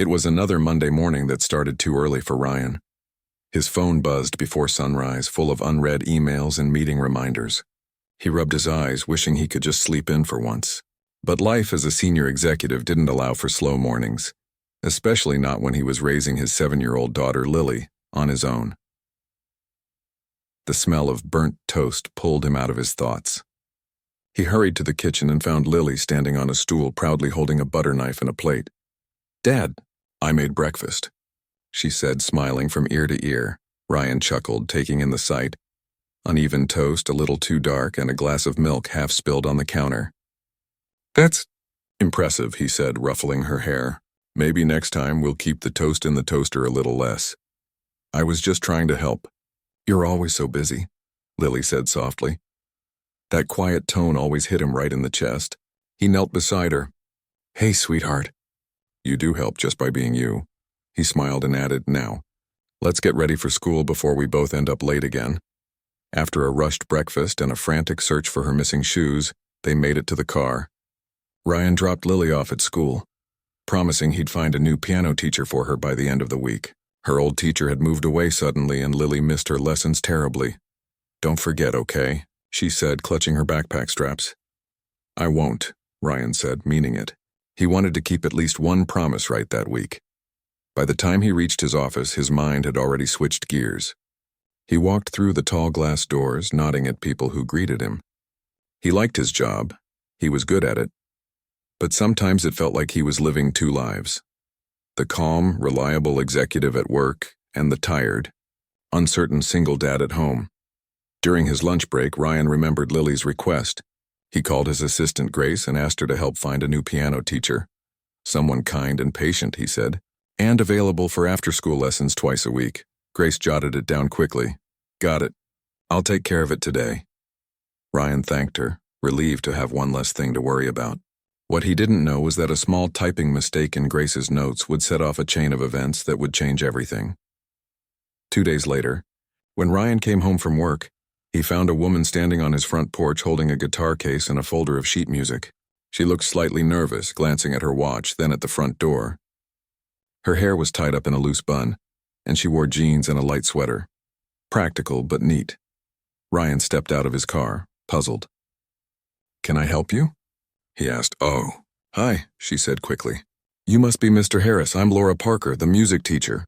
It was another Monday morning that started too early for Ryan. His phone buzzed before sunrise, full of unread emails and meeting reminders. He rubbed his eyes, wishing he could just sleep in for once. But life as a senior executive didn't allow for slow mornings, especially not when he was raising his 7-year-old daughter, Lily, on his own. The smell of burnt toast pulled him out of his thoughts. He hurried to the kitchen and found Lily standing on a stool, proudly holding a butter knife and a plate. "Dad, I made breakfast," she said, smiling from ear to ear. Ryan chuckled, taking in the sight. Uneven toast, a little too dark, and a glass of milk half spilled on the counter. "That's impressive," he said, ruffling her hair. "Maybe next time we'll keep the toast in the toaster a little less." "I was just trying to help." "You're always so busy," Lily said softly. That quiet tone always hit him right in the chest. He knelt beside her. "Hey, sweetheart." "You do help just by being you." He smiled and added, "Now, let's get ready for school before we both end up late again." After a rushed breakfast and a frantic search for her missing shoes, they made it to the car. Ryan dropped Lily off at school, promising he'd find a new piano teacher for her by the end of the week. Her old teacher had moved away suddenly, and Lily missed her lessons terribly. "Don't forget, okay?" she said, clutching her backpack straps. "I won't," Ryan said, meaning it. He wanted to keep at least one promise right that week. By the time he reached his office, his mind had already switched gears. He walked through the tall glass doors, nodding at people who greeted him. He liked his job. He was good at it. But sometimes it felt like he was living two lives. The calm, reliable executive at work, and the tired, uncertain single dad at home. During his lunch break, Ryan remembered Lily's request. He called his assistant Grace and asked her to help find a new piano teacher. Someone kind and patient, he said, and available for after-school lessons twice a week. Grace jotted it down quickly. "Got it. I'll take care of it today." Ryan thanked her, relieved to have one less thing to worry about. What he didn't know was that a small typing mistake in Grace's notes would set off a chain of events that would change everything. 2 days later, when Ryan came home from work, he found a woman standing on his front porch holding a guitar case and a folder of sheet music. She looked slightly nervous, glancing at her watch, then at the front door. Her hair was tied up in a loose bun, and she wore jeans and a light sweater. Practical but neat. Ryan stepped out of his car, puzzled. "Can I help you?" he asked. "Oh, hi," she said quickly. "You must be Mr. Harris. I'm Laura Parker, the music teacher."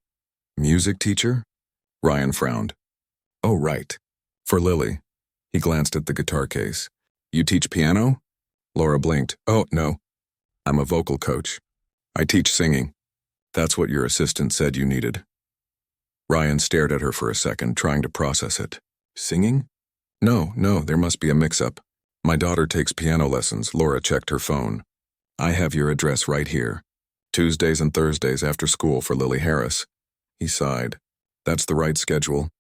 "Music teacher?" Ryan frowned. "Oh, right. For Lily." He glanced at the guitar case. "You teach piano?" Laura blinked. "Oh, no. I'm a vocal coach. I teach singing. That's what your assistant said you needed." Ryan stared at her for a second, trying to process it. "Singing?" No, there must be a mix-up. My daughter takes piano lessons." Laura checked her phone. "I have your address right here. Tuesdays and Thursdays after school for Lily Harris." He sighed. "That's the right schedule.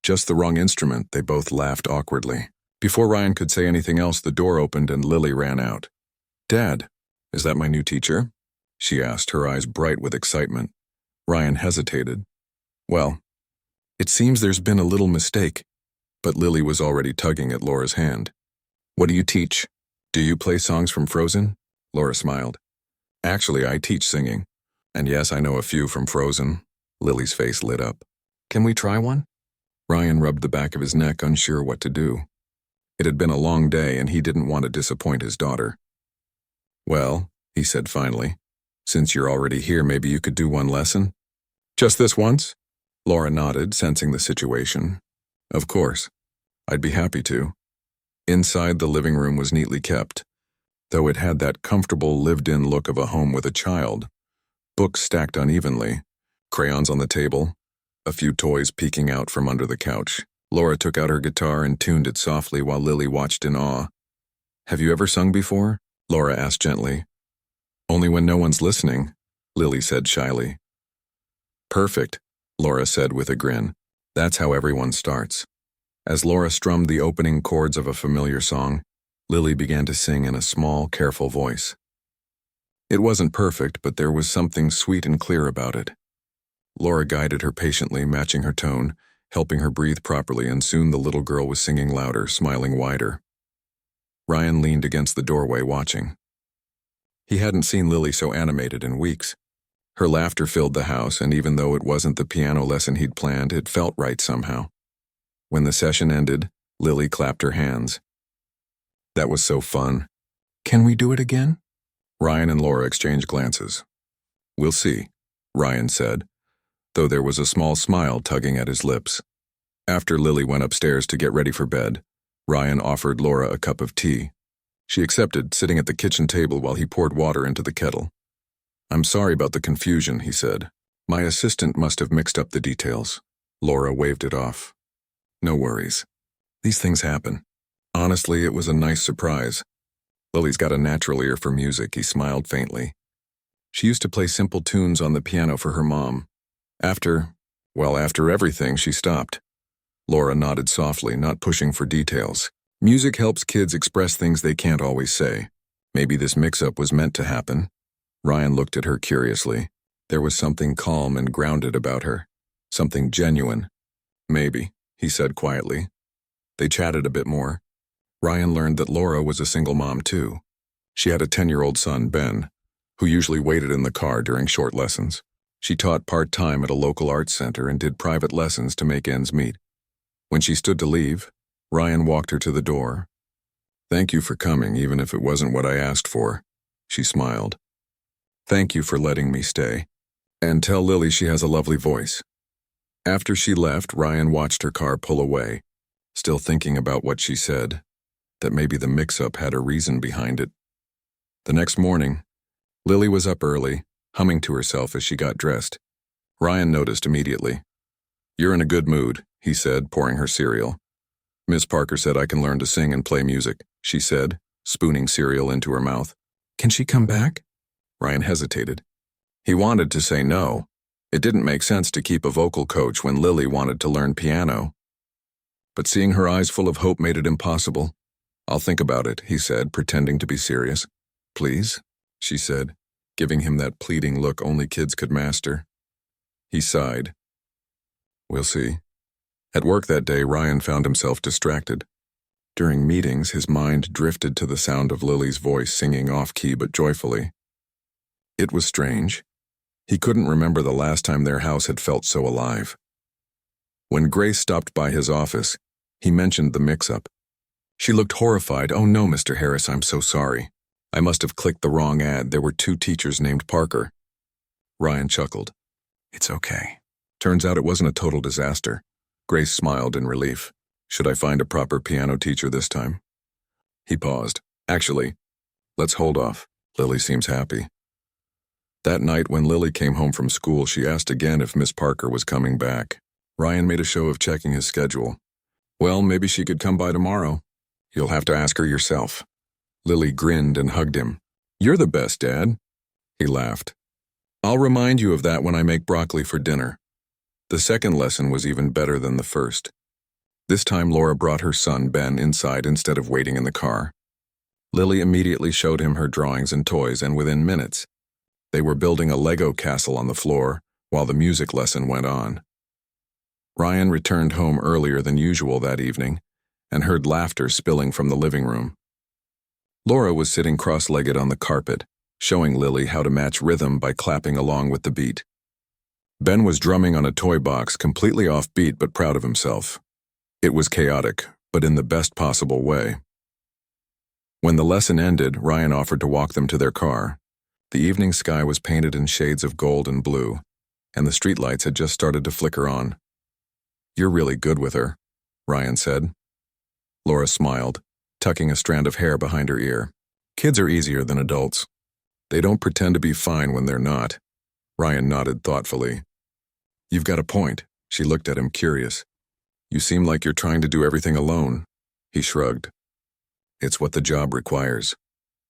Just the wrong instrument." They both laughed awkwardly. Before Ryan could say anything else, the door opened and Lily ran out. "Dad, is that my new teacher?" she asked, her eyes bright with excitement. Ryan hesitated. "Well, it seems there's been a little mistake." But Lily was already tugging at Laura's hand. "What do you teach? Do you play songs from Frozen?" Laura smiled. "Actually, I teach singing. And yes, I know a few from Frozen." Lily's face lit up. "Can we try one?" Ryan rubbed the back of his neck, unsure what to do. It had been a long day, and he didn't want to disappoint his daughter. "Well," he said finally, "since you're already here, maybe you could do one lesson?" "Just this once?" Laura nodded, sensing the situation. "Of course. I'd be happy to." Inside, the living room was neatly kept, though it had that comfortable, lived-in look of a home with a child. Books stacked unevenly, crayons on the table, a few toys peeking out from under the couch. Laura took out her guitar and tuned it softly while Lily watched in awe. "Have you ever sung before?" Laura asked gently. "Only when no one's listening," Lily said shyly. "Perfect," Laura said with a grin. "That's how everyone starts." As Laura strummed the opening chords of a familiar song, Lily began to sing in a small, careful voice. It wasn't perfect, but there was something sweet and clear about it. Laura guided her patiently, matching her tone, helping her breathe properly, and soon the little girl was singing louder, smiling wider. Ryan leaned against the doorway, watching. He hadn't seen Lily so animated in weeks. Her laughter filled the house, and even though it wasn't the piano lesson he'd planned, it felt right somehow. When the session ended, Lily clapped her hands. That was so fun. Can we do it again? Ryan and Laura exchanged glances. We'll see, Ryan said, though there was a small smile tugging at his lips. After Lily went upstairs to get ready for bed, Ryan offered Laura a cup of tea. She accepted, sitting at the kitchen table while he poured water into the kettle. I'm sorry about the confusion, he said. My assistant must have mixed up the details. Laura waved it off. No worries. These things happen. Honestly, it was a nice surprise. Lily's got a natural ear for music, he smiled faintly. She used to play simple tunes on the piano for her mom. After everything, she stopped. Laura nodded softly, not pushing for details. Music helps kids express things they can't always say. Maybe this mix-up was meant to happen. Ryan looked at her curiously. There was something calm and grounded about her. Something genuine. Maybe, he said quietly. They chatted a bit more. Ryan learned that Laura was a single mom too. She had a 10-year-old son, Ben, who usually waited in the car during short lessons. She taught part-time at a local arts center and did private lessons to make ends meet. When she stood to leave, Ryan walked her to the door. Thank you for coming, even if it wasn't what I asked for, she smiled. Thank you for letting me stay. And tell Lily she has a lovely voice. After she left, Ryan watched her car pull away, still thinking about what she said, that maybe the mix-up had a reason behind it. The next morning, Lily was up early, humming to herself as she got dressed. Ryan noticed immediately. You're in a good mood, he said, pouring her cereal. Miss Parker said I can learn to sing and play music, she said, spooning cereal into her mouth. Can she come back? Ryan hesitated. He wanted to say no. It didn't make sense to keep a vocal coach when Lily wanted to learn piano. But seeing her eyes full of hope made it impossible. I'll think about it, he said, pretending to be serious. Please, she said, giving him that pleading look only kids could master. He sighed. We'll see. At work that day, Ryan found himself distracted. During meetings, his mind drifted to the sound of Lily's voice singing off-key but joyfully. It was strange. He couldn't remember the last time their house had felt so alive. When Grace stopped by his office, he mentioned the mix-up. She looked horrified. Oh no, Mr. Harris, I'm so sorry. I must have clicked the wrong ad. There were 2 teachers named Parker. Ryan chuckled. It's okay. Turns out it wasn't a total disaster. Grace smiled in relief. Should I find a proper piano teacher this time? He paused. Actually, let's hold off. Lily seems happy. That night when Lily came home from school, she asked again if Miss Parker was coming back. Ryan made a show of checking his schedule. Well, maybe she could come by tomorrow. You'll have to ask her yourself. Lily grinned and hugged him. You're the best, Dad. He laughed. I'll remind you of that when I make broccoli for dinner. The second lesson was even better than the first. This time Laura brought her son, Ben, inside instead of waiting in the car. Lily immediately showed him her drawings and toys, and within minutes, they were building a Lego castle on the floor while the music lesson went on. Ryan returned home earlier than usual that evening and heard laughter spilling from the living room. Laura was sitting cross-legged on the carpet, showing Lily how to match rhythm by clapping along with the beat. Ben was drumming on a toy box, completely off beat but proud of himself. It was chaotic, but in the best possible way. When the lesson ended, Ryan offered to walk them to their car. The evening sky was painted in shades of gold and blue, and the streetlights had just started to flicker on. You're really good with her, Ryan said. Laura smiled, tucking a strand of hair behind her ear. Kids are easier than adults. They don't pretend to be fine when they're not. Ryan nodded thoughtfully. You've got a point. She looked at him, curious. You seem like you're trying to do everything alone. He shrugged. It's what the job requires.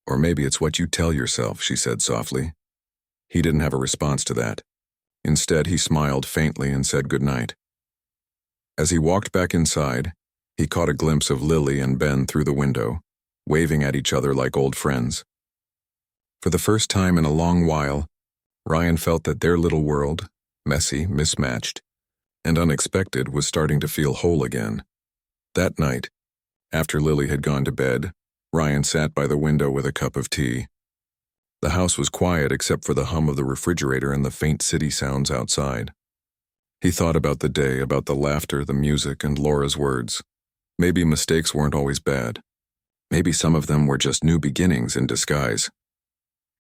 Or maybe it's what you tell yourself, she said softly. He didn't have a response to that. Instead, he smiled faintly and said goodnight. As he walked back inside, he caught a glimpse of Lily and Ben through the window, waving at each other like old friends. For the first time in a long while, Ryan felt that their little world, messy, mismatched, and unexpected, was starting to feel whole again. That night, after Lily had gone to bed, Ryan sat by the window with a cup of tea. The house was quiet except for the hum of the refrigerator and the faint city sounds outside. He thought about the day, about the laughter, the music, and Laura's words. Maybe mistakes weren't always bad. Maybe some of them were just new beginnings in disguise.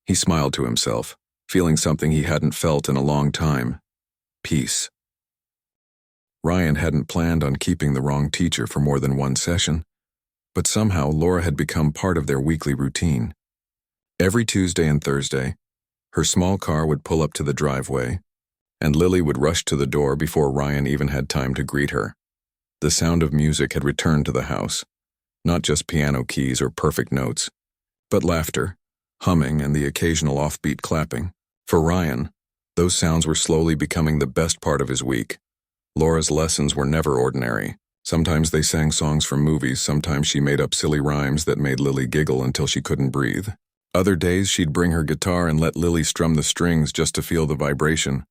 He smiled to himself, feeling something he hadn't felt in a long time. Peace. Ryan hadn't planned on keeping the wrong teacher for more than one session, but somehow Laura had become part of their weekly routine. Every Tuesday and Thursday, her small car would pull up to the driveway, and Lily would rush to the door before Ryan even had time to greet her. The sound of music had returned to the house, not just piano keys or perfect notes, but laughter, humming, and the occasional offbeat clapping. For Ryan, those sounds were slowly becoming the best part of his week. Laura's lessons were never ordinary. Sometimes they sang songs from movies, sometimes she made up silly rhymes that made Lily giggle until she couldn't breathe. Other days she'd bring her guitar and let Lily strum the strings just to feel the vibration.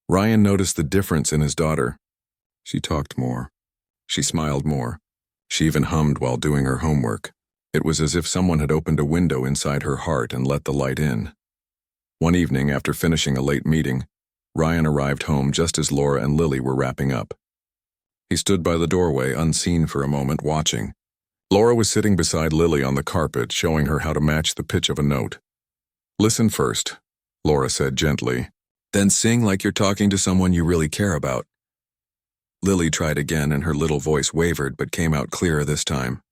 Ryan noticed the difference in his daughter. She talked more. She smiled more. She even hummed while doing her homework. It was as if someone had opened a window inside her heart and let the light in. One evening, after finishing a late meeting, Ryan arrived home just as Laura and Lily were wrapping up. He stood by the doorway, unseen for a moment, watching. Laura was sitting beside Lily on the carpet, showing her how to match the pitch of a note. "Listen first," Laura said gently. "Then sing like you're talking to someone you really care about." Lily tried again, and her little voice wavered but came out clearer this time.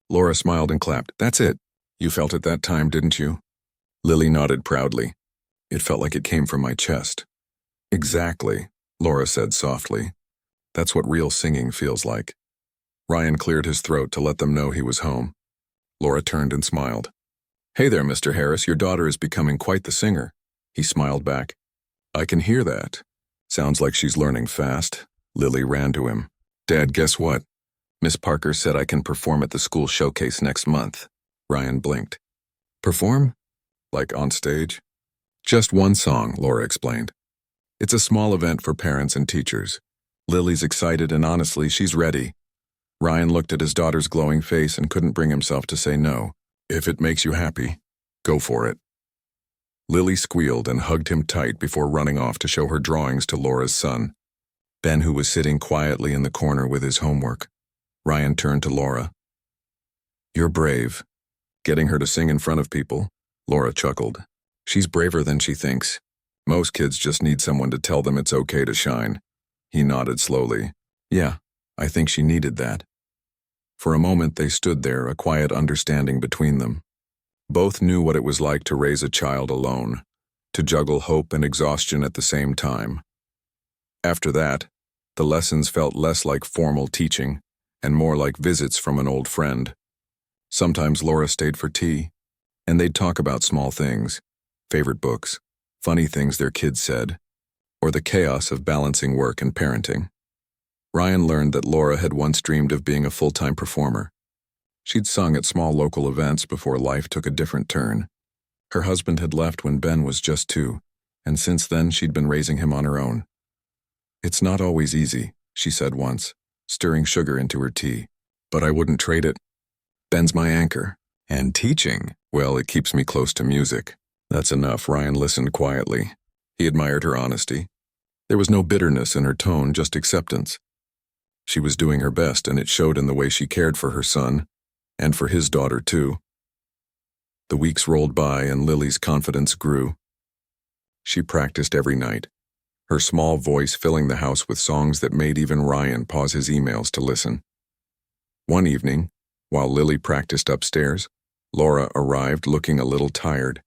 Laura smiled and clapped. "That's it. You felt it that time, didn't you?" Lily nodded proudly. "It felt like it came from my chest." "Exactly," Laura said softly. "That's what real singing feels like." Ryan cleared his throat to let them know he was home. Laura turned and smiled. "Hey there, Mr. Harris, your daughter is becoming quite the singer." He smiled back. "I can hear that. Sounds like she's learning fast." Lily ran to him. "Dad, guess what? Miss Parker said I can perform at the school showcase next month." Ryan blinked. "Perform? Like on stage?" "Just one song," Laura explained. "It's a small event for parents and teachers. Lily's excited, and honestly, she's ready." Ryan looked at his daughter's glowing face and couldn't bring himself to say no. "If it makes you happy, go for it." Lily squealed and hugged him tight before running off to show her drawings to Laura's son, Ben, who was sitting quietly in the corner with his homework. Ryan turned to Laura. "You're brave. Getting her to sing in front of people." Laura chuckled. "She's braver than she thinks. Most kids just need someone to tell them it's okay to shine." He nodded slowly. "Yeah, I think she needed that." For a moment they stood there, a quiet understanding between them. Both knew what it was like to raise a child alone, to juggle hope and exhaustion at the same time. After that, the lessons felt less like formal teaching and more like visits from an old friend. Sometimes Laura stayed for tea, and they'd talk about small things, favorite books, funny things their kids said, or the chaos of balancing work and parenting. Ryan learned that Laura had once dreamed of being a full-time performer. She'd sung at small local events before life took a different turn. Her husband had left when Ben was just 2, and since then she'd been raising him on her own. "It's not always easy," she said once, stirring sugar into her tea, "but I wouldn't trade it. Ben's my anchor. And teaching, well, it keeps me close to music." That's enough. Ryan listened quietly. He admired her honesty. There was no bitterness in her tone, just acceptance. She was doing her best, and it showed in the way she cared for her son, and for his daughter too. The weeks rolled by, and Lily's confidence grew. She practiced every night, her small voice filling the house with songs that made even Ryan pause his emails to listen. One evening, while Lily practiced upstairs, Laura arrived looking a little tired.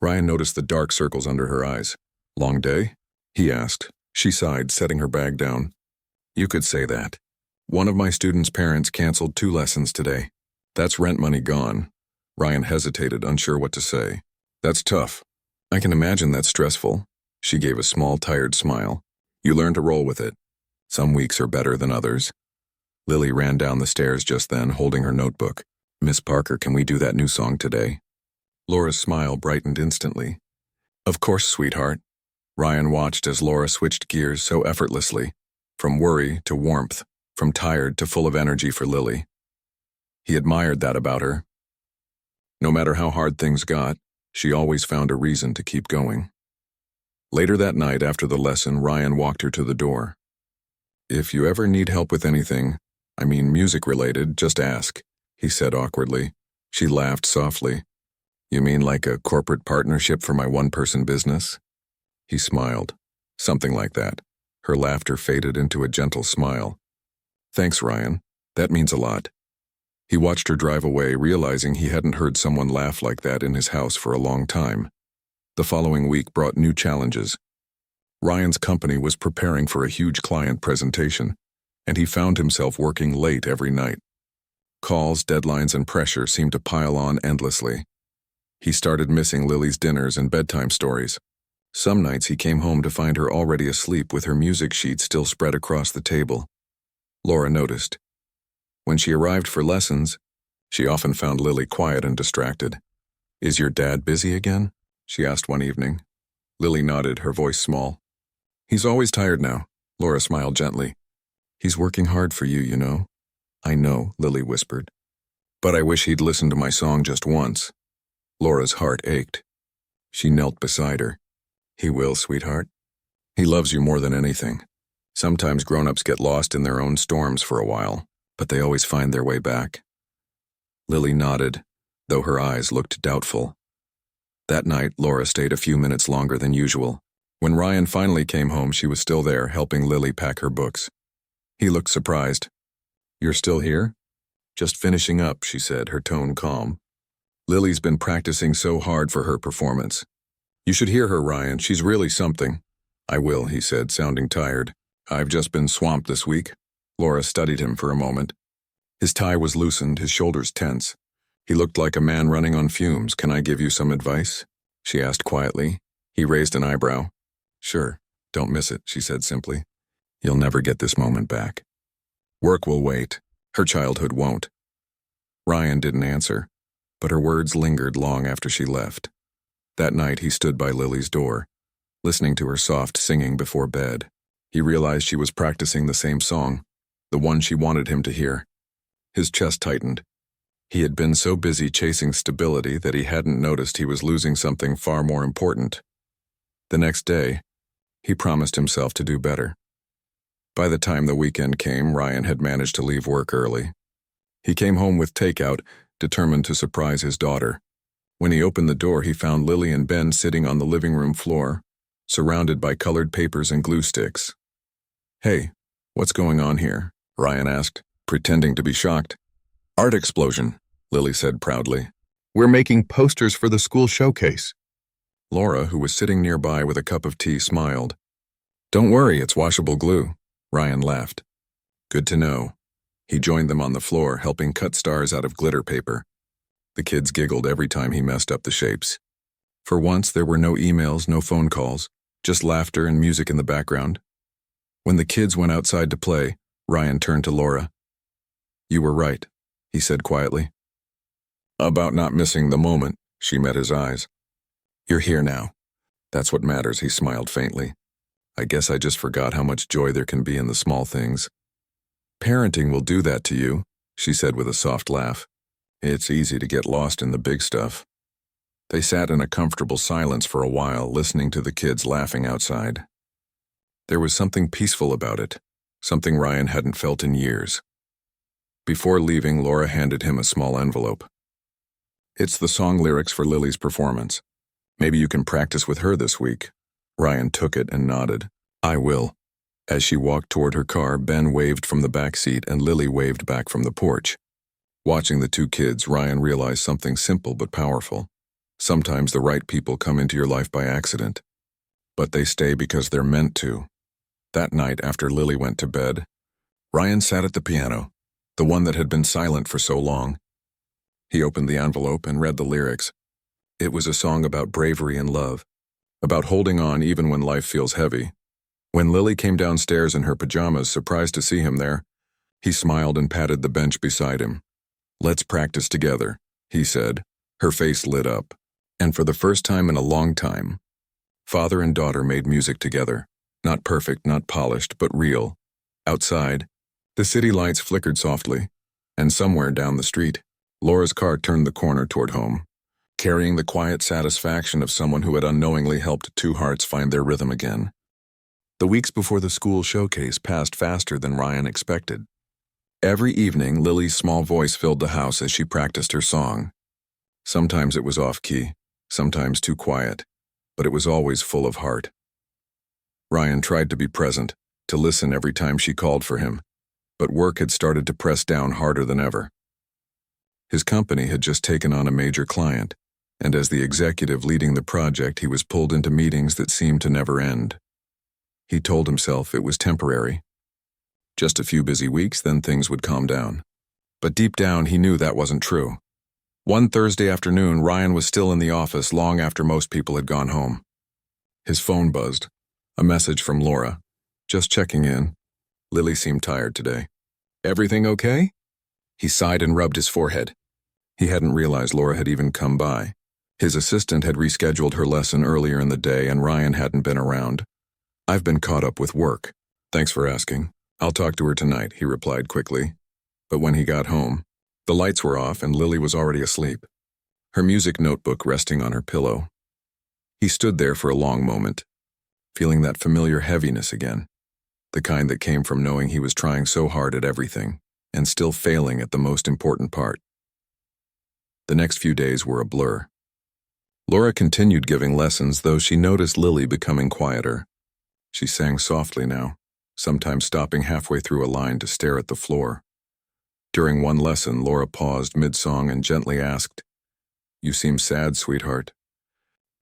Ryan noticed the dark circles under her eyes. "Long day?" he asked. She sighed, setting her bag down. "You could say that. One of my students' parents canceled 2 lessons today. That's rent money gone." Ryan hesitated, unsure what to say. "That's tough. I can imagine that's stressful." She gave a small, tired smile. "You learn to roll with it. Some weeks are better than others." Lily ran down the stairs just then, holding her notebook. "Miss Parker, can we do that new song today?" Laura's smile brightened instantly. "Of course, sweetheart." Ryan watched as Laura switched gears so effortlessly, from worry to warmth, from tired to full of energy for Lily. He admired that about her. No matter how hard things got, She always found a reason to keep going. Later that night after the lesson, Ryan walked her to the door. "If you ever need help with anything, I mean music-related, just ask," he said awkwardly. She laughed softly. "You mean like a corporate partnership for my one-person business?" He smiled. "Something like that." Her laughter faded into a gentle smile. "Thanks, Ryan. That means a lot." He watched her drive away, realizing he hadn't heard someone laugh like that in his house for a long time. The following week brought new challenges. Ryan's company was preparing for a huge client presentation, and he found himself working late every night. Calls, deadlines, and pressure seemed to pile on endlessly. He started missing Lily's dinners and bedtime stories. Some nights he came home to find her already asleep with her music sheet still spread across the table. Laura noticed. When she arrived for lessons, she often found Lily quiet and distracted. "Is your dad busy again?" she asked one evening. Lily nodded, her voice small. "He's always tired now," Laura smiled gently. "He's working hard for you, you know." "I know," Lily whispered. "But I wish he'd listen to my song just once." Laura's heart ached. She knelt beside her. "He will, sweetheart. He loves you more than anything. Sometimes grown-ups get lost in their own storms for a while, but they always find their way back." Lily nodded, though her eyes looked doubtful. That night, Laura stayed a few minutes longer than usual. When Ryan finally came home, she was still there, helping Lily pack her books. He looked surprised. "You're still here?" "Just finishing up," she said, her tone calm. "Lily's been practicing so hard for her performance. You should hear her, Ryan. She's really something." "I will," he said, sounding tired. "I've just been swamped this week." Laura studied him for a moment. His tie was loosened, his shoulders tense. He looked like a man running on fumes. "Can I give you some advice?" she asked quietly. He raised an eyebrow. "Sure, don't miss it," she said simply. "You'll never get this moment back. Work will wait. Her childhood won't." Ryan didn't answer, but her words lingered long after she left. That night he stood by Lily's door, listening to her soft singing before bed. He realized she was practicing the same song, the one she wanted him to hear. His chest tightened. He had been so busy chasing stability that he hadn't noticed he was losing something far more important. The next day, he promised himself to do better. By the time the weekend came, Ryan had managed to leave work early. He came home with takeout, determined to surprise his daughter. When he opened the door, he found Lily and Ben sitting on the living room floor, surrounded by colored papers and glue sticks. "Hey, what's going on here?" Ryan asked, pretending to be shocked. "Art explosion," Lily said proudly. "We're making posters for the school showcase." Laura, who was sitting nearby with a cup of tea, smiled. "Don't worry, it's washable glue." Ryan laughed. "Good to know." He joined them on the floor, helping cut stars out of glitter paper. The kids giggled every time he messed up the shapes. For once, there were no emails, no phone calls, just laughter and music in the background. When the kids went outside to play, Ryan turned to Laura. "You were right," he said quietly. "About not missing the moment," she met his eyes. "You're here now. That's what matters," he smiled faintly. "I guess I just forgot how much joy there can be in the small things." "Parenting will do that to you," she said with a soft laugh. "It's easy to get lost in the big stuff." They sat in a comfortable silence for a while, listening to the kids laughing outside. There was something peaceful about it, something Ryan hadn't felt in years. Before leaving, Laura handed him a small envelope. "It's the song lyrics for Lily's performance. Maybe you can practice with her this week." Ryan took it and nodded. "I will." As she walked toward her car, Ben waved from the back seat and Lily waved back from the porch. Watching the two kids, Ryan realized something simple but powerful. Sometimes the right people come into your life by accident, but they stay because they're meant to. That night, after Lily went to bed, Ryan sat at the piano, the one that had been silent for so long. He opened the envelope and read the lyrics. It was a song about bravery and love, about holding on even when life feels heavy. When Lily came downstairs in her pajamas, surprised to see him there, he smiled and patted the bench beside him. "Let's practice together," he said. Her face lit up. And for the first time in a long time, father and daughter made music together. Not perfect, not polished, but real. Outside, the city lights flickered softly, and somewhere down the street, Laura's car turned the corner toward home. carrying the quiet satisfaction of someone who had unknowingly helped two hearts find their rhythm again. The weeks before the school showcase passed faster than Ryan expected. Every evening, Lily's small voice filled the house as she practiced her song. Sometimes it was off-key, sometimes too quiet, but it was always full of heart. Ryan tried to be present, to listen every time she called for him, but work had started to press down harder than ever. His company had just taken on a major client, and as the executive leading the project, he was pulled into meetings that seemed to never end. He told himself it was temporary. Just a few busy weeks, then things would calm down. But deep down, he knew that wasn't true. One Thursday afternoon, Ryan was still in the office long after most people had gone home. His phone buzzed. A message from Laura. Just checking in. Lily seemed tired today. Everything okay? He sighed and rubbed his forehead. He hadn't realized Laura had even come by. His assistant had rescheduled her lesson earlier in the day and Ryan hadn't been around. I've been caught up with work. Thanks for asking. I'll talk to her tonight, he replied quickly. But when he got home, the lights were off and Lily was already asleep, her music notebook resting on her pillow. He stood there for a long moment, feeling that familiar heaviness again, the kind that came from knowing he was trying so hard at everything and still failing at the most important part. The next few days were a blur. Laura continued giving lessons, though she noticed Lily becoming quieter. She sang softly now, sometimes stopping halfway through a line to stare at the floor. During one lesson, Laura paused mid-song and gently asked, "You seem sad, sweetheart.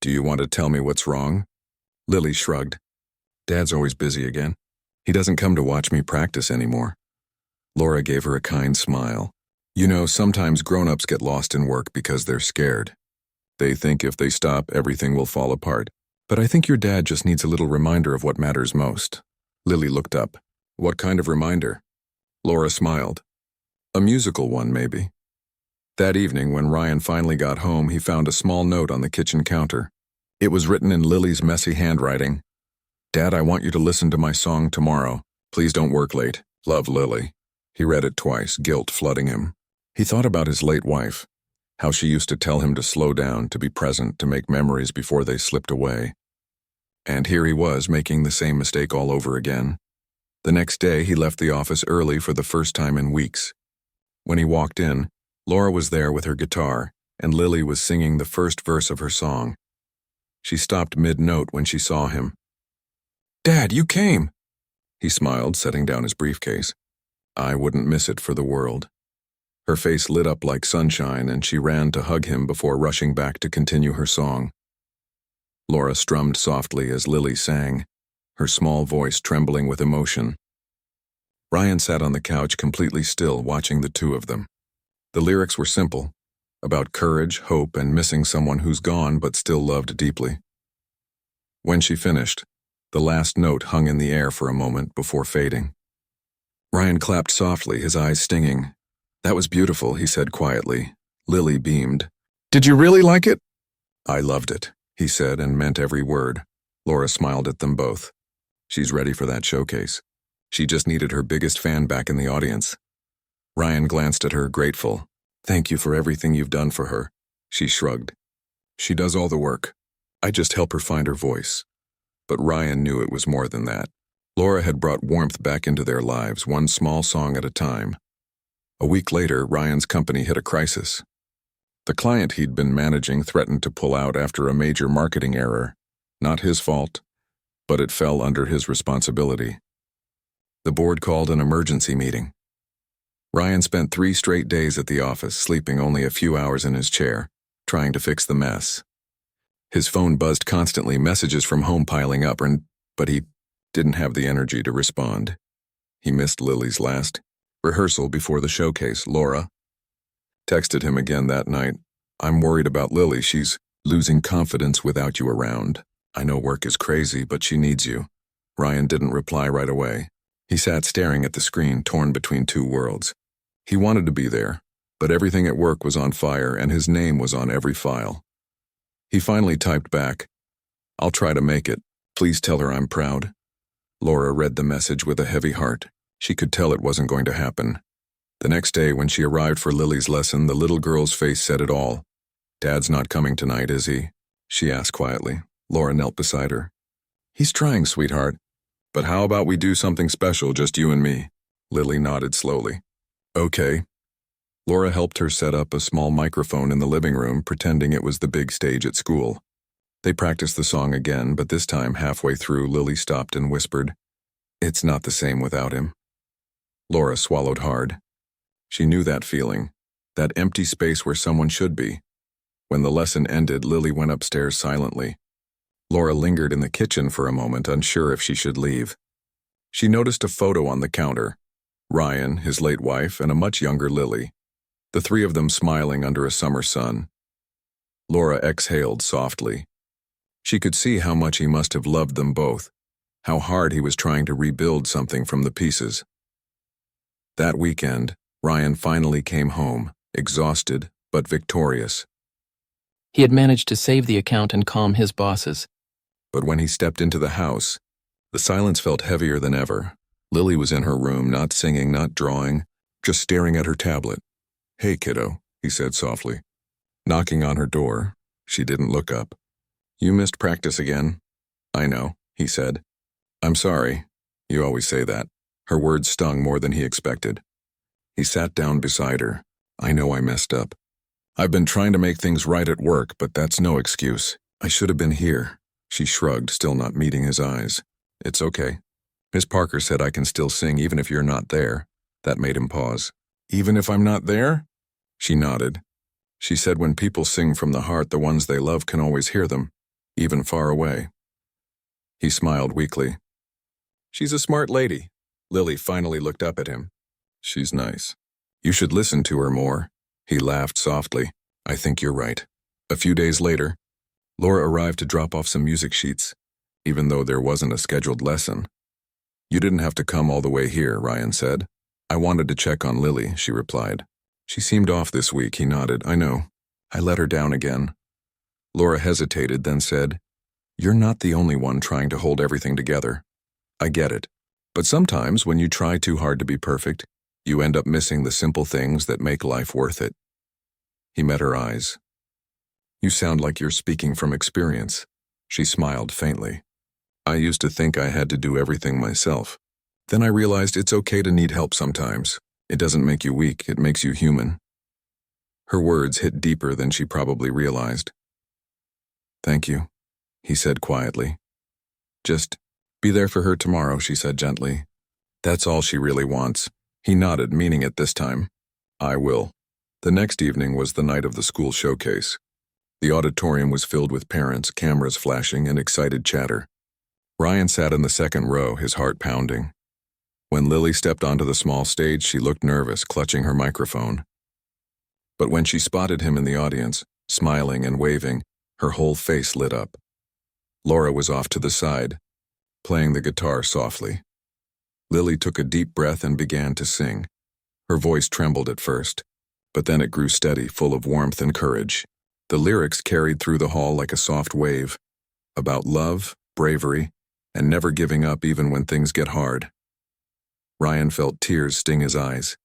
Do you want to tell me what's wrong?" Lily shrugged. "Dad's always busy again. He doesn't come to watch me practice anymore." Laura gave her a kind smile. "You know, sometimes grown-ups get lost in work because they're scared. They think if they stop, everything will fall apart. But I think your dad just needs a little reminder of what matters most." Lily looked up. "What kind of reminder?" Laura smiled. "A musical one, maybe." That evening, when Ryan finally got home, he found a small note on the kitchen counter. It was written in Lily's messy handwriting. "Dad, I want you to listen to my song tomorrow. Please don't work late. Love, Lily." He read it twice, guilt flooding him. He thought about his late wife, how she used to tell him to slow down, to be present, to make memories before they slipped away. And here he was, making the same mistake all over again. The next day, he left the office early for the first time in weeks. When he walked in, Laura was there with her guitar, and Lily was singing the first verse of her song. She stopped mid-note when she saw him. "Dad, you came!" He smiled, setting down his briefcase. "I wouldn't miss it for the world." Her face lit up like sunshine, and she ran to hug him before rushing back to continue her song. Laura strummed softly as Lily sang, her small voice trembling with emotion. Ryan sat on the couch completely still, watching the two of them. The lyrics were simple, about courage, hope, and missing someone who's gone but still loved deeply. When she finished, the last note hung in the air for a moment before fading. Ryan clapped softly, his eyes stinging. "That was beautiful," he said quietly. Lily beamed. "Did you really like it?" "I loved it," he said, and meant every word. Laura smiled at them both. She's ready for that showcase. She just needed her biggest fan back in the audience. Ryan glanced at her, grateful. "Thank you for everything you've done for her." She shrugged. "She does all the work. I just help her find her voice." But Ryan knew it was more than that. Laura had brought warmth back into their lives, one small song at a time. A week later, Ryan's company hit a crisis. The client he'd been managing threatened to pull out after a major marketing error. Not his fault, but it fell under his responsibility. The board called an emergency meeting. Ryan spent 3 straight days at the office, sleeping only a few hours in his chair, trying to fix the mess. His phone buzzed constantly, messages from home piling up, but he didn't have the energy to respond. He missed Lily's last rehearsal before the showcase. Laura texted him again that night. "I'm worried about Lily. She's losing confidence without you around. I know work is crazy, but she needs you." Ryan didn't reply right away. He sat staring at the screen, torn between two worlds. He wanted to be there, but everything at work was on fire and his name was on every file. He finally typed back, "I'll try to make it. Please tell her I'm proud." Laura read the message with a heavy heart. She could tell it wasn't going to happen. The next day, when she arrived for Lily's lesson, the little girl's face said it all. Dad's not coming tonight, is he? She asked quietly. Laura knelt beside her. He's trying, sweetheart. But how about we do something special, just you and me? Lily nodded slowly. Okay. Laura helped her set up a small microphone in the living room, pretending it was the big stage at school. They practiced the song again, but this time halfway through, Lily stopped and whispered, "It's not the same without him." Laura swallowed hard. She knew that feeling, that empty space where someone should be. When the lesson ended, Lily went upstairs silently. Laura lingered in the kitchen for a moment, unsure if she should leave. She noticed a photo on the counter. Ryan, his late wife, and a much younger Lily. The three of them smiling under a summer sun. Laura exhaled softly. She could see how much he must have loved them both, how hard he was trying to rebuild something from the pieces. That weekend, Ryan finally came home, exhausted but victorious. He had managed to save the account and calm his bosses. But when he stepped into the house, the silence felt heavier than ever. Lily was in her room, not singing, not drawing, just staring at her tablet. "Hey, kiddo," he said softly. Knocking on her door, she didn't look up. "You missed practice again." "I know," he said. "I'm sorry. You always say that." Her words stung more than he expected. He sat down beside her. "I know I messed up. I've been trying to make things right at work, but that's no excuse. I should have been here." She shrugged, still not meeting his eyes. "It's okay. Miss Parker said I can still sing even if you're not there." That made him pause. "Even if I'm not there?" She nodded. She said when people sing from the heart, the ones they love can always hear them, even far away. He smiled weakly. "She's a smart lady." Lily finally looked up at him. "She's nice. You should listen to her more." He laughed softly. "I think you're right." A few days later, Laura arrived to drop off some music sheets, even though there wasn't a scheduled lesson. "You didn't have to come all the way here," Ryan said. "I wanted to check on Lily," she replied. "She seemed off this week," he nodded. "I know. I let her down again." Laura hesitated, then said, "You're not the only one trying to hold everything together. I get it. But sometimes when you try too hard to be perfect, you end up missing the simple things that make life worth it." He met her eyes. "You sound like you're speaking from experience." She smiled faintly. "I used to think I had to do everything myself. Then I realized it's okay to need help sometimes. It doesn't make you weak, it makes you human." Her words hit deeper than she probably realized. "Thank you," he said quietly. "Just be there for her tomorrow," she said gently. "That's all she really wants." He nodded, meaning it this time. "I will." The next evening was the night of the school showcase. The auditorium was filled with parents, cameras flashing, and excited chatter. Ryan sat in the second row, his heart pounding. When Lily stepped onto the small stage, she looked nervous, clutching her microphone. But when she spotted him in the audience, smiling and waving, her whole face lit up. Laura was off to the side, playing the guitar softly. Lily took a deep breath and began to sing. Her voice trembled at first, but then it grew steady, full of warmth and courage. The lyrics carried through the hall like a soft wave, about love, bravery, and never giving up even when things get hard. Ryan felt tears sting his eyes.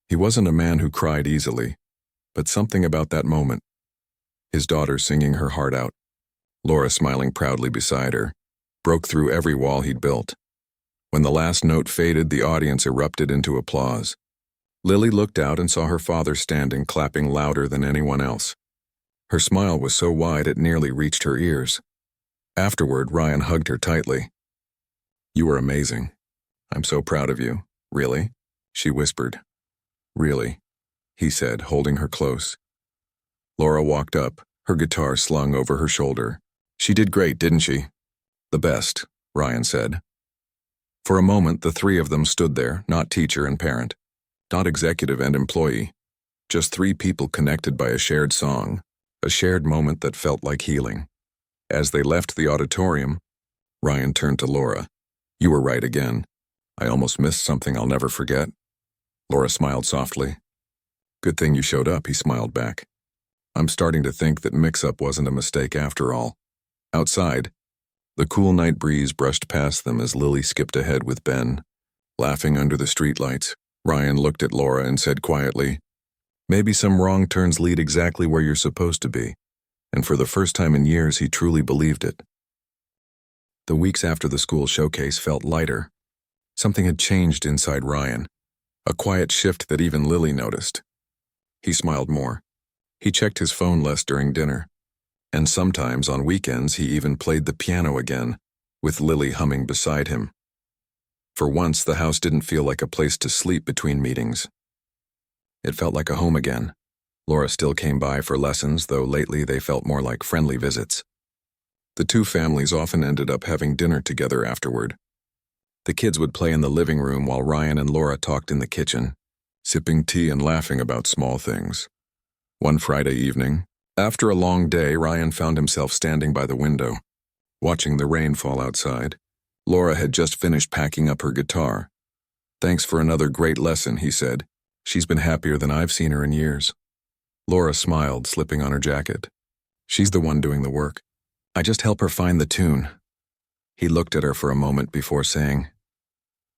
He wasn't a man who cried easily, but something about that moment. His daughter singing her heart out, Laura smiling proudly beside her, broke through every wall he'd built. When the last note faded, the audience erupted into applause. Lily looked out and saw her father standing, clapping louder than anyone else. Her smile was so wide it nearly reached her ears. Afterward, Ryan hugged her tightly. "You were amazing. I'm so proud of you." "Really?" she whispered. "Really," he said, holding her close. Laura walked up, her guitar slung over her shoulder. "She did great, didn't she?" "The best," Ryan said. For a moment, the three of them stood there, not teacher and parent, not executive and employee, just three people connected by a shared song, a shared moment that felt like healing. As they left the auditorium, Ryan turned to Laura. "You were right again. I almost missed something I'll never forget." Laura smiled softly. "Good thing you showed up," he smiled back. "I'm starting to think that mix-up wasn't a mistake after all." Outside, the cool night breeze brushed past them as Lily skipped ahead with Ben. Laughing under the streetlights, Ryan looked at Laura and said quietly, Maybe some wrong turns lead exactly where you're supposed to be, and for the first time in years he truly believed it. The weeks after the school showcase felt lighter. Something had changed inside Ryan, a quiet shift that even Lily noticed. He smiled more. He checked his phone less during dinner, and sometimes on weekends he even played the piano again, with Lily humming beside him. For once, the house didn't feel like a place to sleep between meetings. It felt like a home again. Laura still came by for lessons, though lately they felt more like friendly visits. The two families often ended up having dinner together afterward. The kids would play in the living room while Ryan and Laura talked in the kitchen, sipping tea and laughing about small things. One Friday evening, after a long day, Ryan found himself standing by the window, watching the rain fall outside. Laura had just finished packing up her guitar. "Thanks for another great lesson," he said. "She's been happier than I've seen her in years." Laura smiled, slipping on her jacket. "She's the one doing the work. I just help her find the tune." He looked at her for a moment before saying,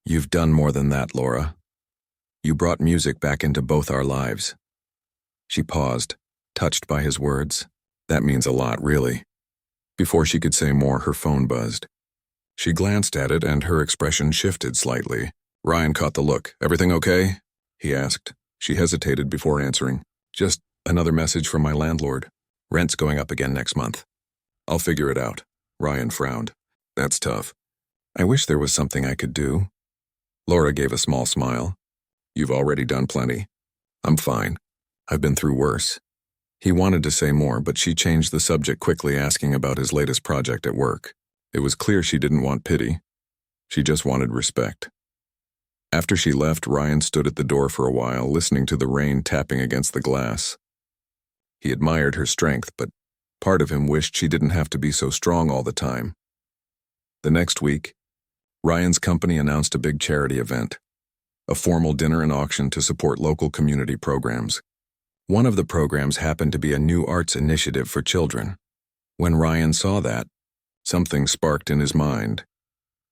"You've done more than that, Laura. You brought music back into both our lives." She paused, touched by his words. That means a lot, really. Before she could say more, her phone buzzed. She glanced at it and her expression shifted slightly. Ryan caught the look. "Everything okay?" he asked. She hesitated before answering. "Just another message from my landlord. Rent's going up again next month." "I'll figure it out." Ryan frowned. "That's tough. I wish there was something I could do." Laura gave a small smile. "You've already done plenty. I'm fine. I've been through worse." He wanted to say more, but she changed the subject quickly, asking about his latest project at work. It was clear she didn't want pity. She just wanted respect. After she left, Ryan stood at the door for a while, listening to the rain tapping against the glass. He admired her strength, but part of him wished she didn't have to be so strong all the time. The next week, Ryan's company announced a big charity event, a formal dinner and auction to support local community programs. One of the programs happened to be a new arts initiative for children. When Ryan saw that, something sparked in his mind.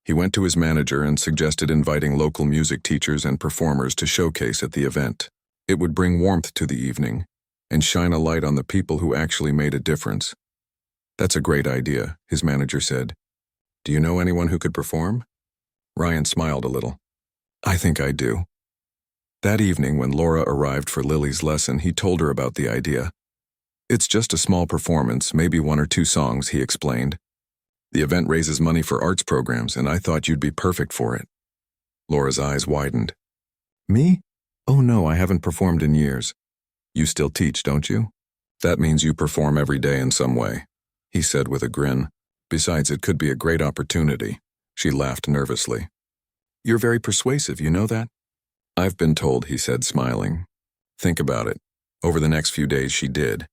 He went to his manager and suggested inviting local music teachers and performers to showcase at the event. It would bring warmth to the evening and shine a light on the people who actually made a difference. "That's a great idea," his manager said. "Do you know anyone who could perform?" Ryan smiled a little. "I think I do." That evening, when Laura arrived for Lily's lesson, he told her about the idea. "It's just a small performance, maybe 1 or 2 songs," he explained. "The event raises money for arts programs, and I thought you'd be perfect for it." Laura's eyes widened. "Me? Oh no, I haven't performed in years." "You still teach, don't you?" "That means you perform every day in some way," he said with a grin. "Besides, it could be a great opportunity." She laughed nervously. "You're very persuasive, you know that?" "I've been told," he said, smiling. "Think about it." Over the next few days she did.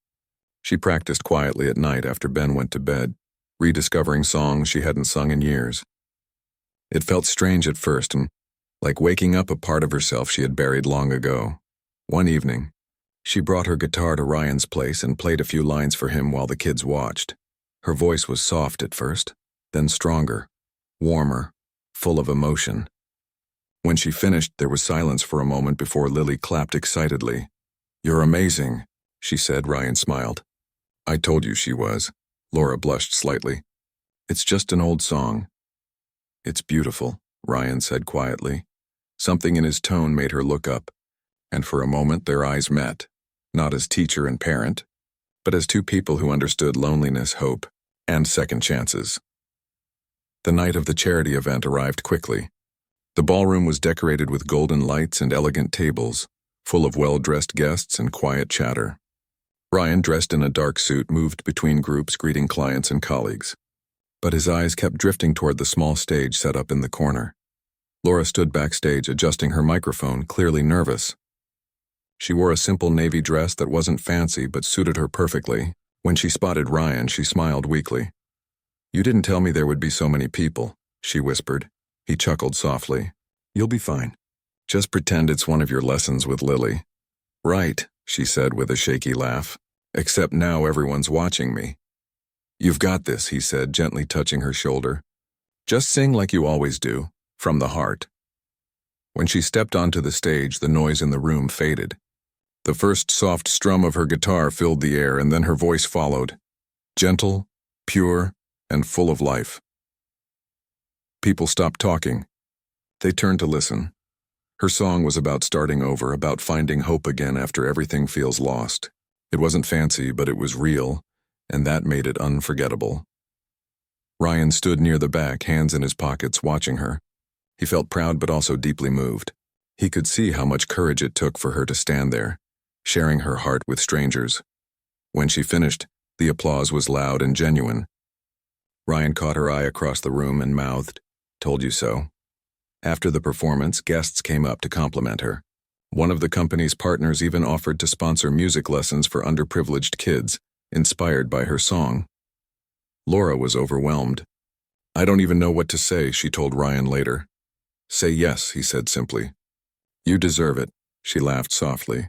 She practiced quietly at night after Ben went to bed, rediscovering songs she hadn't sung in years. It felt strange at first, and like waking up a part of herself she had buried long ago. One evening, she brought her guitar to Ryan's place and played a few lines for him while the kids watched. Her voice was soft at first, then stronger, warmer, full of emotion. When she finished, there was silence for a moment before Lily clapped excitedly. "You're amazing," she said. Ryan smiled. "I told you she was." Laura blushed slightly. "It's just an old song." "It's beautiful," Ryan said quietly. Something in his tone made her look up, and for a moment their eyes met, not as teacher and parent, but as two people who understood loneliness, hope, and second chances. The night of the charity event arrived quickly. The ballroom was decorated with golden lights and elegant tables, full of well-dressed guests and quiet chatter. Ryan, dressed in a dark suit, moved between groups, greeting clients and colleagues. But his eyes kept drifting toward the small stage set up in the corner. Laura stood backstage, adjusting her microphone, clearly nervous. She wore a simple navy dress that wasn't fancy but suited her perfectly. When she spotted Ryan, she smiled weakly. "You didn't tell me there would be so many people," she whispered. He chuckled softly. "You'll be fine. Just pretend it's one of your lessons with Lily." "Right," she said with a shaky laugh. "Except now everyone's watching me." "You've got this," he said, gently touching her shoulder. "Just sing like you always do, from the heart." When she stepped onto the stage, the noise in the room faded. The first soft strum of her guitar filled the air, and then her voice followed, gentle, pure, and full of life. People stopped talking. They turned to listen. Her song was about starting over, about finding hope again after everything feels lost. It wasn't fancy, but it was real, and that made it unforgettable. Ryan stood near the back, hands in his pockets, watching her. He felt proud but also deeply moved. He could see how much courage it took for her to stand there, sharing her heart with strangers. When she finished, the applause was loud and genuine. Ryan caught her eye across the room and mouthed, "Told you so." After the performance, guests came up to compliment her. One of the company's partners even offered to sponsor music lessons for underprivileged kids, inspired by her song. Laura was overwhelmed. "I don't even know what to say," she told Ryan later. "Say yes," he said simply. "You deserve it," she laughed softly.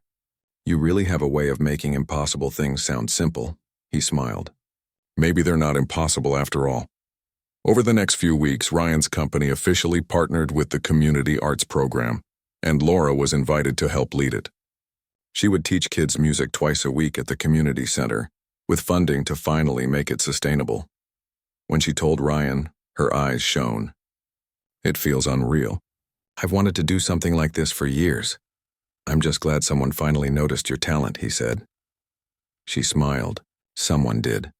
"You really have a way of making impossible things sound simple," he smiled. Maybe they're not impossible after all. Over the next few weeks, Ryan's company officially partnered with the Community Arts Program, and Laura was invited to help lead it. She would teach kids music twice a week at the community center, with funding to finally make it sustainable. When she told Ryan, her eyes shone. "It feels unreal. I've wanted to do something like this for years. I'm just glad someone finally noticed your talent," he said. She smiled. Someone did.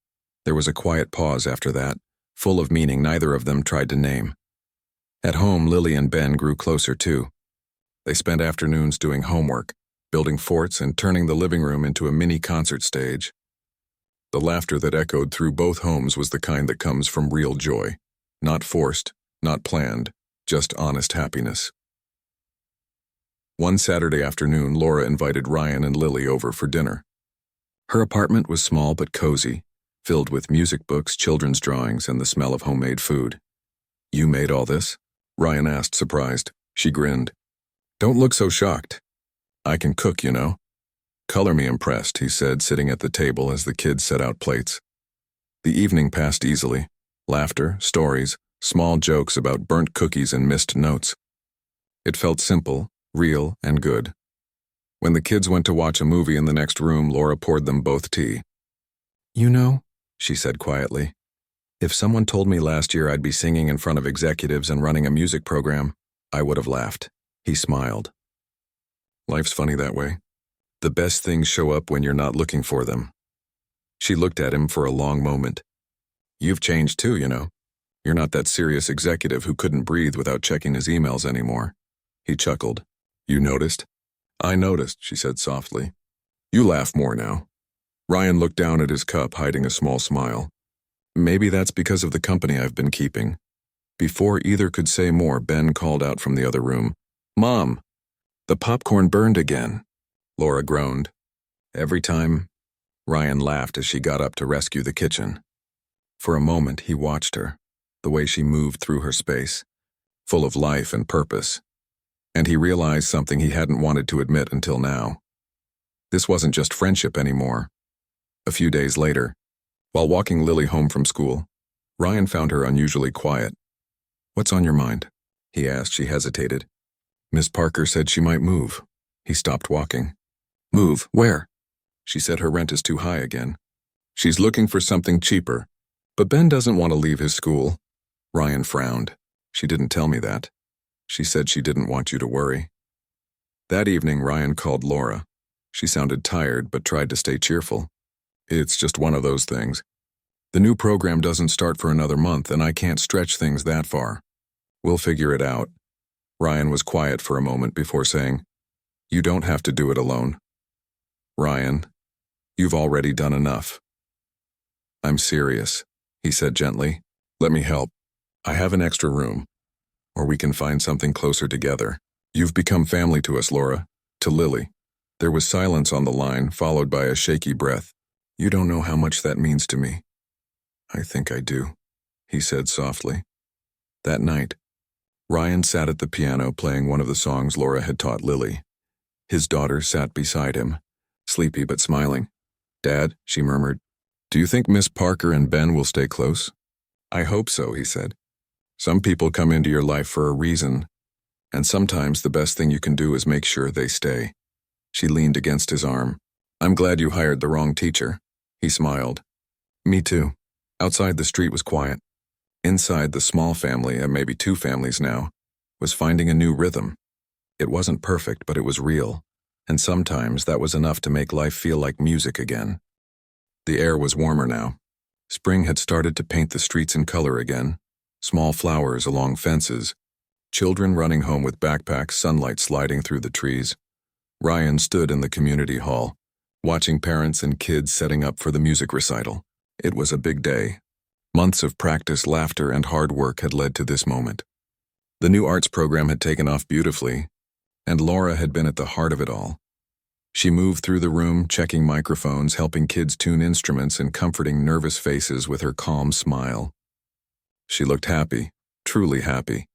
There was a quiet pause after that, full of meaning neither of them tried to name. At home, Lily and Ben grew closer too. They spent afternoons doing homework, building forts, and turning the living room into a mini concert stage. The laughter that echoed through both homes was the kind that comes from real joy. Not forced, not planned, just honest happiness. One Saturday afternoon, Laura invited Ryan and Lily over for dinner. Her apartment was small but cozy, filled with music books, children's drawings, and the smell of homemade food. "You made all this?" Ryan asked, surprised. She grinned. "Don't look so shocked. I can cook, you know." "Color me impressed," he said, sitting at the table as the kids set out plates. The evening passed easily. Laughter, stories, small jokes about burnt cookies and missed notes. It felt simple, real, and good. When the kids went to watch a movie in the next room, Laura poured them both tea. "You know," she said quietly, "if someone told me last year I'd be singing in front of executives and running a music program, I would have laughed." He smiled. "Life's funny that way. The best things show up when you're not looking for them." She looked at him for a long moment. "You've changed too, you know. You're not that serious executive who couldn't breathe without checking his emails anymore." He chuckled. "You noticed?" "I noticed," she said softly. "You laugh more now." Ryan looked down at his cup, hiding a small smile. "Maybe that's because of the company I've been keeping." Before either could say more, Ben called out from the other room, "Mom, the popcorn burned again." Laura groaned. "Every time?" Ryan laughed as she got up to rescue the kitchen. For a moment, he watched her, the way she moved through her space, full of life and purpose. And he realized something he hadn't wanted to admit until now. This wasn't just friendship anymore. A few days later, while walking Lily home from school, Ryan found her unusually quiet. "What's on your mind?" he asked. She hesitated. "Miss Parker said she might move." He stopped walking. "Move? Where?" She said her rent is too high again. "She's looking for something cheaper. But Ben doesn't want to leave his school." Ryan frowned. "She didn't tell me that. She said she didn't want you to worry." That evening, Ryan called Laura. She sounded tired but tried to stay cheerful. "It's just one of those things. The new program doesn't start for another month, and I can't stretch things that far. We'll figure it out." Ryan was quiet for a moment before saying, "You don't have to do it alone." "Ryan, you've already done enough." "I'm serious," he said gently. "Let me help. I have an extra room, or we can find something closer together. You've become family to us, Laura, to Lily." There was silence on the line, followed by a shaky breath. "You don't know how much that means to me." "I think I do," he said softly. That night, Ryan sat at the piano playing one of the songs Laura had taught Lily. His daughter sat beside him, sleepy but smiling. "Dad," she murmured, "do you think Miss Parker and Ben will stay close?" "I hope so," he said. "Some people come into your life for a reason, and sometimes the best thing you can do is make sure they stay." She leaned against his arm. "I'm glad you hired the wrong teacher." He smiled. "Me too." Outside, the street was quiet. Inside, the small family, and maybe two families now, was finding a new rhythm. It wasn't perfect, but it was real, and sometimes that was enough to make life feel like music again. The air was warmer now. Spring had started to paint the streets in color again. Small flowers along fences, children running home with backpacks, sunlight sliding through the trees. Ryan stood in the community hall, watching parents and kids setting up for the music recital. It was a big day. Months of practice, laughter, and hard work had led to this moment. The new arts program had taken off beautifully, and Laura had been at the heart of it all. She moved through the room, checking microphones, helping kids tune instruments, and comforting nervous faces with her calm smile. She looked happy, truly happy,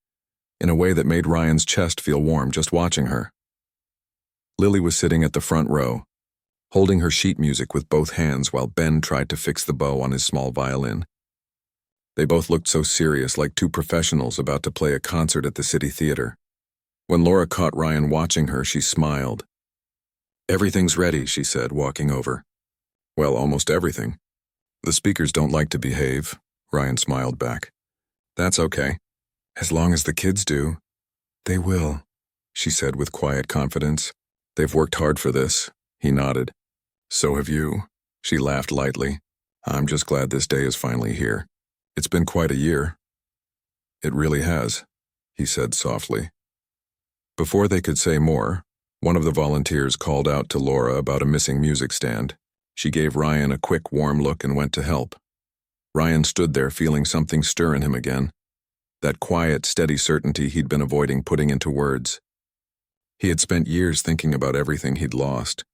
in a way that made Ryan's chest feel warm just watching her. Lily was sitting at the front row, holding her sheet music with both hands while Ben tried to fix the bow on his small violin. They both looked so serious, like two professionals about to play a concert at the city theater. When Laura caught Ryan watching her, she smiled. "Everything's ready," she said, walking over. "Well, almost everything. The speakers don't like to behave," Ryan smiled back. "That's okay. As long as the kids do." "They will," she said with quiet confidence. "They've worked hard for this." He nodded. "So have you." She laughed lightly. "I'm just glad this day is finally here. It's been quite a year." "It really has," he said softly. Before they could say more, one of the volunteers called out to Laura about a missing music stand. She gave Ryan a quick, warm look and went to help. Ryan stood there feeling something stir in him again. That quiet, steady certainty he'd been avoiding putting into words. He had spent years thinking about everything he'd lost,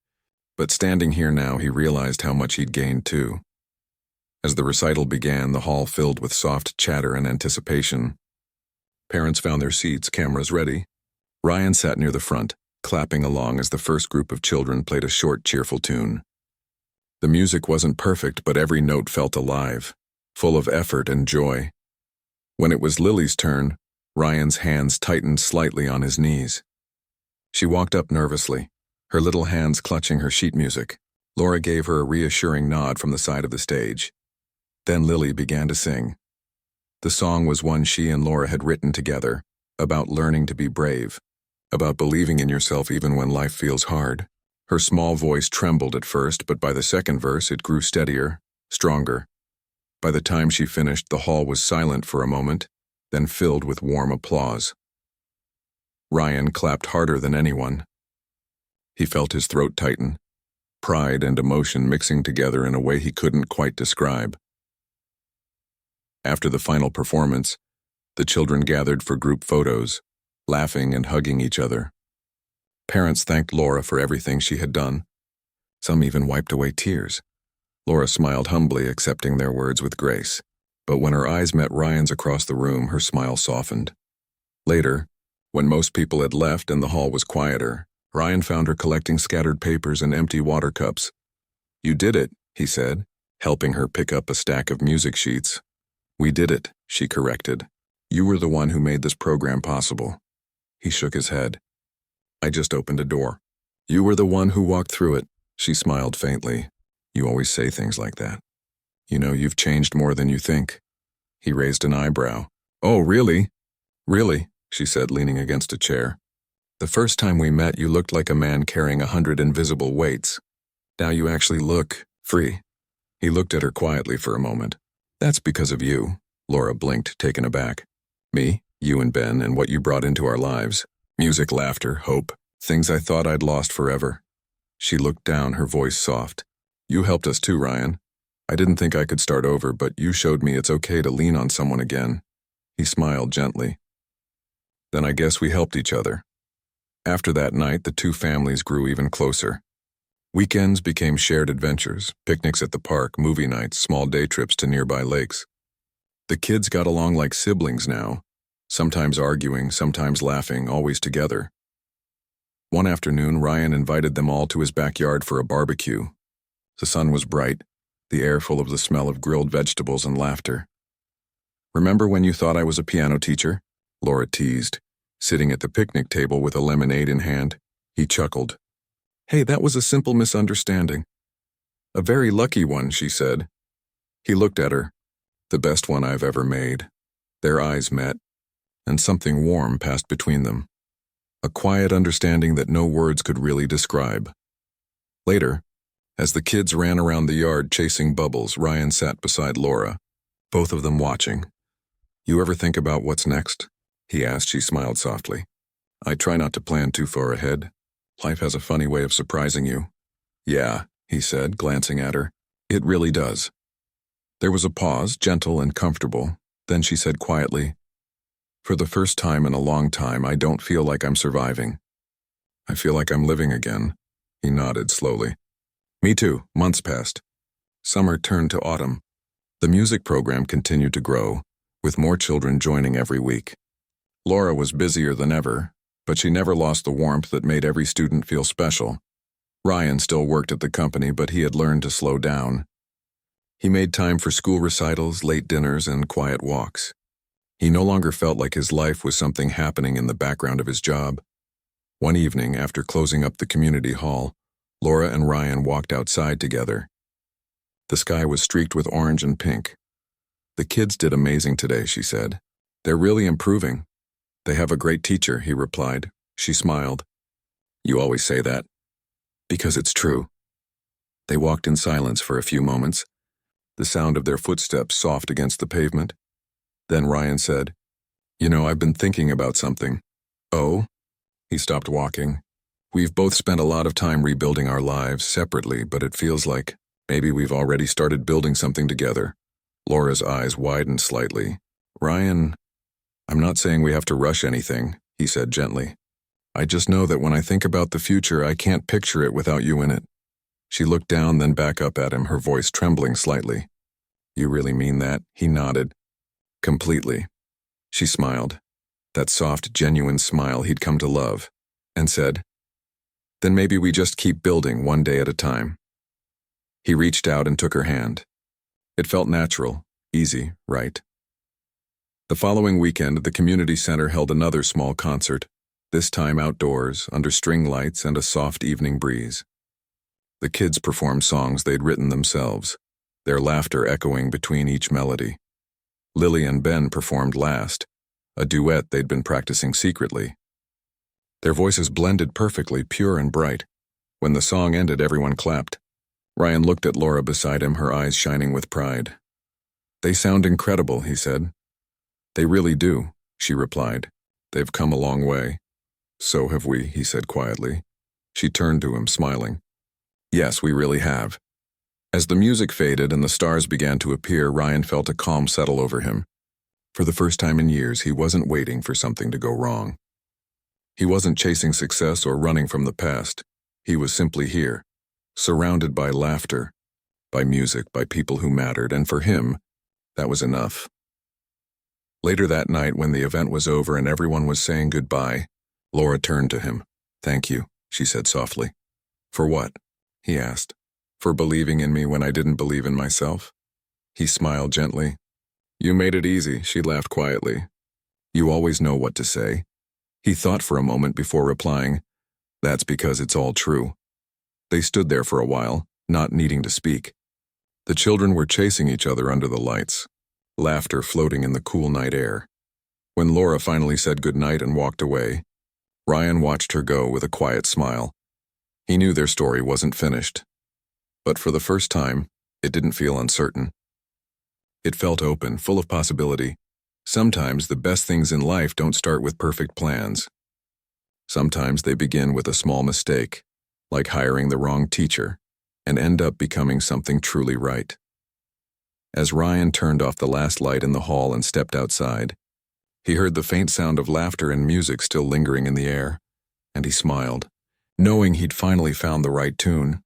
but standing here now he realized how much he'd gained too. As the recital began, the hall filled with soft chatter and anticipation. Parents found their seats, cameras ready. Ryan sat near the front, clapping along as the first group of children played a short, cheerful tune. The music wasn't perfect, but every note felt alive, full of effort and joy. When it was Lily's turn, Ryan's hands tightened slightly on his knees. She walked up nervously, her little hands clutching her sheet music. Laura gave her a reassuring nod from the side of the stage. Then Lily began to sing. The song was one she and Laura had written together, about learning to be brave, about believing in yourself even when life feels hard. Her small voice trembled at first, but by the second verse it grew steadier, stronger. By the time she finished, the hall was silent for a moment, then filled with warm applause. Ryan clapped harder than anyone. He felt his throat tighten, pride and emotion mixing together in a way he couldn't quite describe. After the final performance, the children gathered for group photos, laughing and hugging each other. Parents thanked Laura for everything she had done. Some even wiped away tears. Laura smiled humbly, accepting their words with grace. But when her eyes met Ryan's across the room, her smile softened. Later, when most people had left and the hall was quieter, Ryan found her collecting scattered papers and empty water cups. "You did it," he said, helping her pick up a stack of music sheets. "We did it," she corrected. "You were the one who made this program possible." He shook his head. "I just opened a door." "You were the one who walked through it," she smiled faintly. "You always say things like that. You know, you've changed more than you think." He raised an eyebrow. "Oh, really?" "Really," she said, leaning against a chair. "The first time we met, you looked like a man carrying 100 invisible weights. Now you actually look free." He looked at her quietly for a moment. "That's because of you," Laura blinked, taken aback. "Me, you and Ben, and what you brought into our lives. Music, laughter, hope, things I thought I'd lost forever." She looked down, her voice soft. "You helped us too, Ryan. I didn't think I could start over, but you showed me it's okay to lean on someone again." He smiled gently. "Then I guess we helped each other." After that night, the two families grew even closer. Weekends became shared adventures, picnics at the park, movie nights, small day trips to nearby lakes. The kids got along like siblings now, sometimes arguing, sometimes laughing, always together. One afternoon, Ryan invited them all to his backyard for a barbecue. The sun was bright, the air full of the smell of grilled vegetables and laughter. "Remember when you thought I was a piano teacher?" Laura teased, sitting at the picnic table with a lemonade in hand. He chuckled. Hey, that was a simple misunderstanding. A very lucky one, she said. He looked at her. The best one I've ever made. Their eyes met, and something warm passed between them. A quiet understanding that no words could really describe. Later, as the kids ran around the yard chasing bubbles, Ryan sat beside Laura, both of them watching. You ever think about what's next? He asked. She smiled softly. I try not to plan too far ahead. Life has a funny way of surprising you. Yeah, he said, glancing at her. It really does. There was a pause, gentle and comfortable. Then she said quietly, for the first time in a long time, I don't feel like I'm surviving. I feel like I'm living again. He nodded slowly. Me too. Months passed. Summer turned to autumn. The music program continued to grow, with more children joining every week. Laura was busier than ever, but she never lost the warmth that made every student feel special. Ryan still worked at the company, but he had learned to slow down. He made time for school recitals, late dinners, and quiet walks. He no longer felt like his life was something happening in the background of his job. One evening, after closing up the community hall, Laura and Ryan walked outside together. The sky was streaked with orange and pink. The kids did amazing today, she said. They're really improving. They have a great teacher, he replied. She smiled. You always say that. Because it's true. They walked in silence for a few moments, the sound of their footsteps soft against the pavement. Then Ryan said, I've been thinking about something. Oh? He stopped walking. We've both spent a lot of time rebuilding our lives separately, but it feels like maybe we've already started building something together. Laura's eyes widened slightly. Ryan, I'm not saying we have to rush anything, he said gently. I just know that when I think about the future, I can't picture it without you in it. She looked down, then back up at him, her voice trembling slightly. You really mean that? He nodded. Completely. She smiled, that soft, genuine smile he'd come to love, and said, Then maybe we just keep building one day at a time. He reached out and took her hand. It felt natural, easy, right? The following weekend, the community center held another small concert, this time outdoors, under string lights and a soft evening breeze. The kids performed songs they'd written themselves, their laughter echoing between each melody. Lily and Ben performed last, a duet they'd been practicing secretly. Their voices blended perfectly, pure and bright. When the song ended, everyone clapped. Ryan looked at Laura beside him, her eyes shining with pride. They sound incredible, he said. They really do, she replied. They've come a long way. So have we, he said quietly. She turned to him, smiling. Yes, we really have. As the music faded and the stars began to appear, Ryan felt a calm settle over him. For the first time in years, he wasn't waiting for something to go wrong. He wasn't chasing success or running from the past. He was simply here, surrounded by laughter, by music, by people who mattered, and for him, that was enough. Later that night, when the event was over and everyone was saying goodbye, Laura turned to him. Thank you, she said softly. For what? He asked. For believing in me when I didn't believe in myself? He smiled gently. You made it easy, she laughed quietly. You always know what to say. He thought for a moment before replying, That's because it's all true. They stood there for a while, not needing to speak. The children were chasing each other under the lights, laughter floating in the cool night air. When Laura finally said goodnight and walked away, Ryan watched her go with a quiet smile. He knew their story wasn't finished. But for the first time, it didn't feel uncertain. It felt open, full of possibility. Sometimes the best things in life don't start with perfect plans. Sometimes they begin with a small mistake, like hiring the wrong teacher, and end up becoming something truly right. As Ryan turned off the last light in the hall and stepped outside, he heard the faint sound of laughter and music still lingering in the air, and he smiled, knowing he'd finally found the right tune.